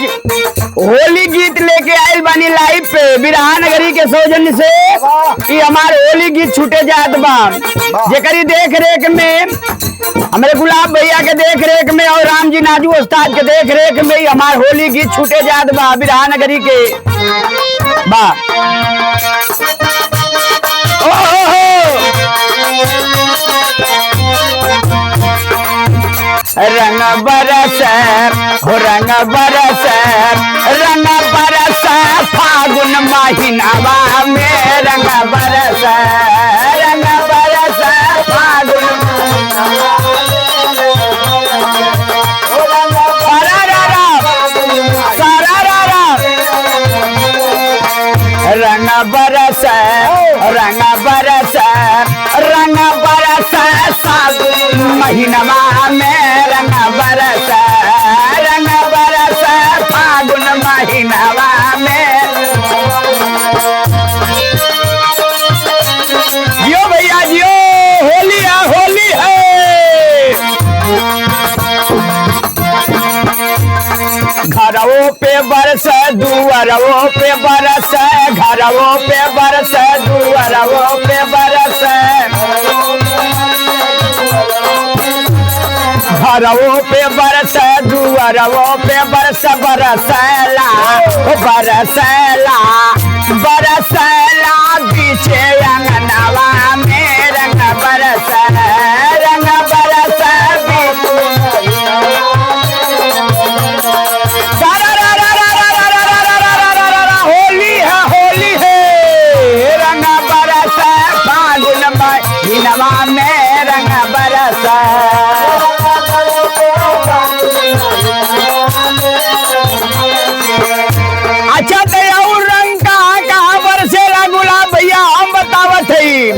होली गीत लेके आयल बानी लाइव पे बिरहा नगरी के सौजन्य से कि हमारे होली गीत छूटे जात बा जेकरी देख रेख में हमारे गुलाब भैया के देख रेख में और राम जी नाजू उस्ताद के देख रेख में ही हमारे होली गीत छूटे जात बा बिरहा नगरी के बा। रंग बरस हो रंग बरस रंग बरस फागुन महीनावा में रंग बरस फागुन रंग बरस रंग बरस रंग बरस फागुन महीनावा में रंग बरस फागुन महीनावा में। जियो भैया जियो होली है घरों पे बरस दुआरों पे बरस घरों पे बरस दुआरों पे बरस घरों पे बरस दुआरों पे बरस बरसला बरसला पीछे अंगनवा में रंग बरस होली है रंग बरस फागुन महीनवा में रंग बरस। अच्छा तो और रंग कहाँ बरसेला गुलाब भैया हम बतावत है।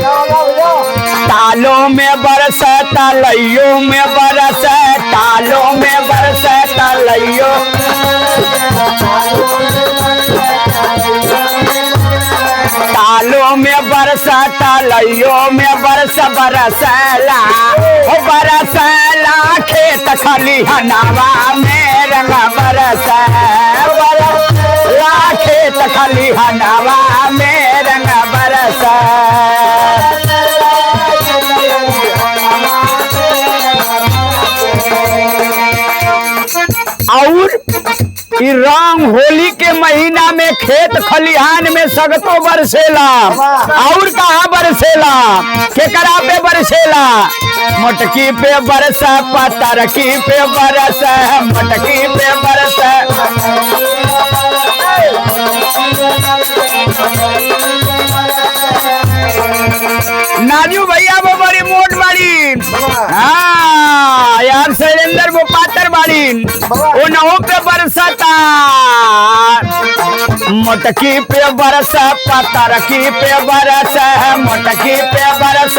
तालों में बरस तलैयों में बरस तालों में बरस तलैयों तालों में बरस तलैयों में बरस बरसला खेत खलिहनवा में रंग बरस खेत खलिहनवा में रंग बरस। और रंग होली के महीना में खेत खलिहान में सगतो बरसेला और कहाँ बरसेला केकरा पे बरसेला मटकी पे बरस पतरकी पे बरस मटकी पे बरस नाजू भैया वो बड़ी मोट बाड़ी हाँ यार शैलेंद्र वो पातर बाड़ी वो नौ पे बरसता मटकी पे बरस पतरकी पे बरस मटकी पे बरस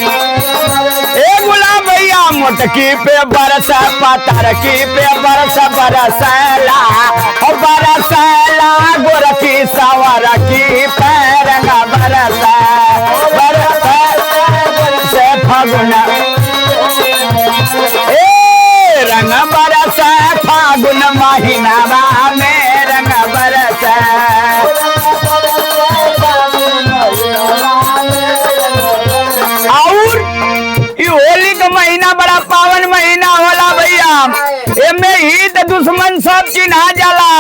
ए गुलाब भैया मटकी पे बरस पतरकी पे बरस बरसला गोरखी सवरकी पैरंग बरस फागुन रंग बरस फागुन महीनावा में रंग बरस। और होली का महीना बड़ा पावन महीना होला भैया एमे हित दुश्मन सब चिन्हा जाला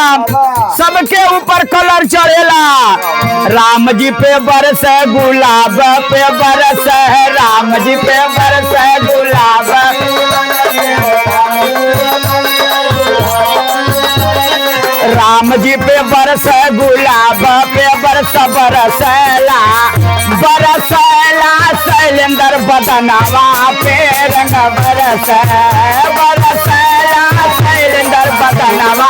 सबके ऊपर कलर चढ़ेला राम जी पे बरस गुलाब पे बरस राम जी पे बरस गुलाब राम जी पे बरस गुलाब पे बरस बरसला शैलेंद्र बदनवा पे रंग बरस शैलेंद्र बदनवा